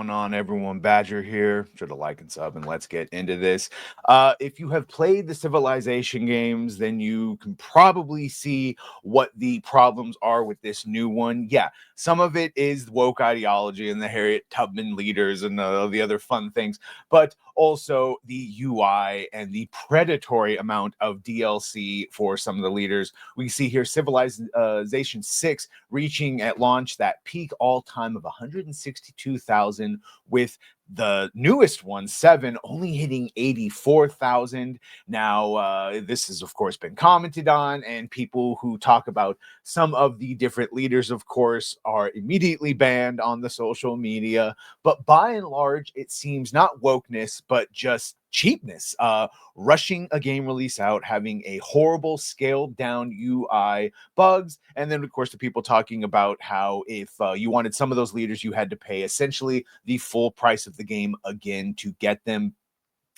going on, everyone? Badger here. Sure to like and sub, and let's get into this. If you have played the Civilization games, then you can probably see what the problems are with this new one. Yeah, some of it is woke ideology and the Harriet Tubman leaders and the other fun things, but also the UI and the predatory amount of DLC for some of the leaders. We see here Civilization VI reaching at launch that peak all-time of 162,000, with the newest one, 7, only hitting 84,000. Now, this has, of course, been commented on, and people who talk about some of the different leaders, of course, are immediately banned on the social media. But by and large, it seems not wokeness, but just cheapness. Rushing a game release out, having a horrible scaled down UI, bugs, and then of course the people talking about how if you wanted some of those leaders, you had to pay essentially the full price of the game again to get them.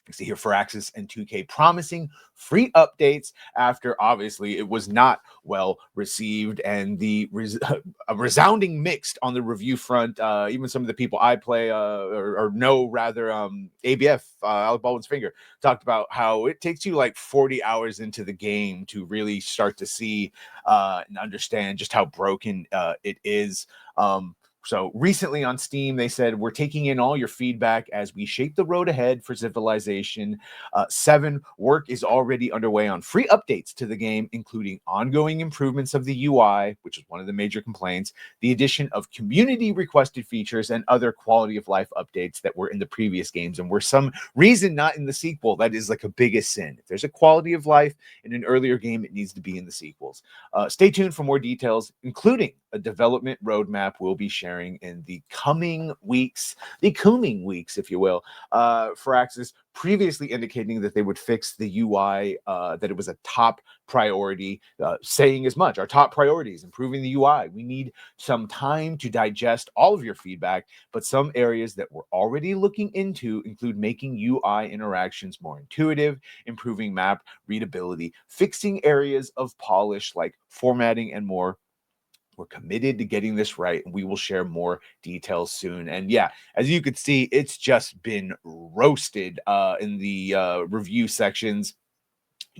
You see here Firaxis and 2K promising free updates after obviously it was not well received, and the a resounding mixed on the review front. Even some of the people I play or know rather, ABF, Alec Baldwin's finger, talked about how it takes you like 40 hours into the game to really start to see and understand just how broken it is. So recently on Steam, they said, we're taking in all your feedback as we shape the road ahead for Civilization VII. Work is already underway on free updates to the game, including ongoing improvements of the UI, which is one of the major complaints, the addition of community requested features, and other quality of life updates that were in the previous games and were some reason not in the sequel. That is like a biggest sin. If there's a quality of life in an earlier game, it needs to be in the sequels. Stay tuned for more details, including a development roadmap we'll be sharing in the coming weeks, if you will. Firaxis previously indicating that they would fix the UI, that it was a top priority, saying as much. Our top priority is improving the UI. We need some time to digest all of your feedback, but some areas that we're already looking into include making UI interactions more intuitive, improving map readability, fixing areas of polish like formatting, and more. We're committed to getting this right, and we will share more details soon. And yeah, as you could see, it's just been roasted in the review sections.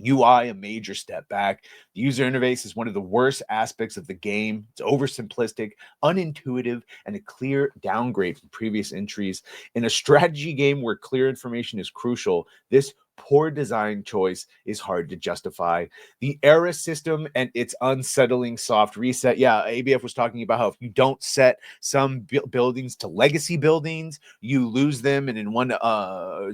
UI, a major step back. The user interface is one of the worst aspects of the game. It's oversimplistic, unintuitive, and a clear downgrade from previous entries. In a strategy game where clear information is crucial, this poor design choice is hard to justify. The era system and its unsettling soft reset. Yeah, ABF was talking about how if you don't set some buildings to legacy buildings, you lose them. And in one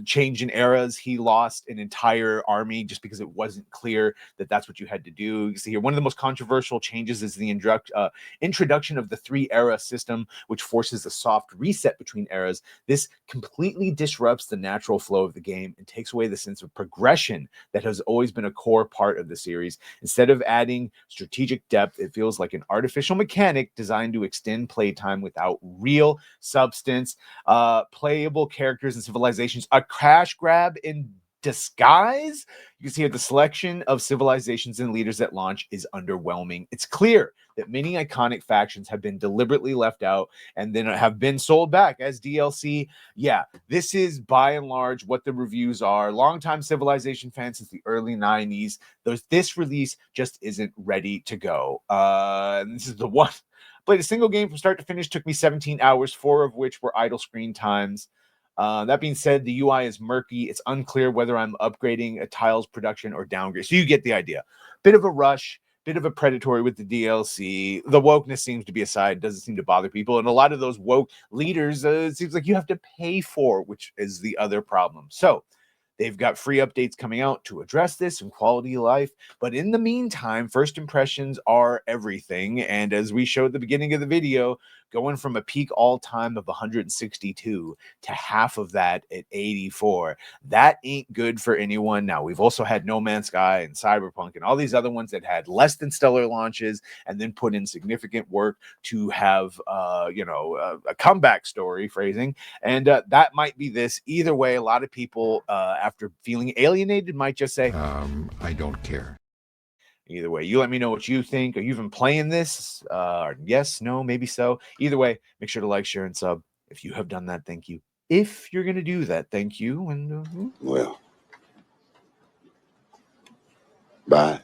change in eras, he lost an entire army just because it wasn't clear that that's what you had to do. You see here, one of the most controversial changes is the introduction of the 3-era system, which forces a soft reset between eras. This completely disrupts the natural flow of the game and takes away the sense of progression that has always been a core part of the series. Instead of adding strategic depth, it feels like an artificial mechanic designed to extend playtime without real substance. Playable characters and civilizations, a cash grab in disguise. You can see the selection of civilizations and leaders at launch is underwhelming. It's clear that many iconic factions have been deliberately left out and then have been sold back as DLC. Yeah, this is by and large what the reviews are. Longtime Civilization fans since the early 90s. This release just isn't ready to go. This is the one. Played a single game from start to finish, took me 17 hours, 4 of which were idle screen times. That being said, the UI is murky. It's unclear whether I'm upgrading a tiles production or downgrade. So you get the idea. Bit of a rush, bit of a predatory with the DLC. The wokeness seems to be aside, doesn't seem to bother people. And a lot of those woke leaders, it seems like you have to pay for, which is the other problem. So they've got free updates coming out to address this and quality of life. But in the meantime, first impressions are everything. And as we showed at the beginning of the video, going from a peak all-time of 162 to half of that at 84, that ain't good for anyone. Now, we've also had No Man's Sky and Cyberpunk and all these other ones that had less than stellar launches and then put in significant work to have, a comeback story, phrasing. And that might be this. Either way, a lot of people, after feeling alienated, might just say, I don't care. Either way, you let me know what you think. Are you even playing this? Yes, no, maybe so. Either way, make sure to like, share, and sub. If you have done that, thank you. If you're going to do that, thank you. And Well, bye.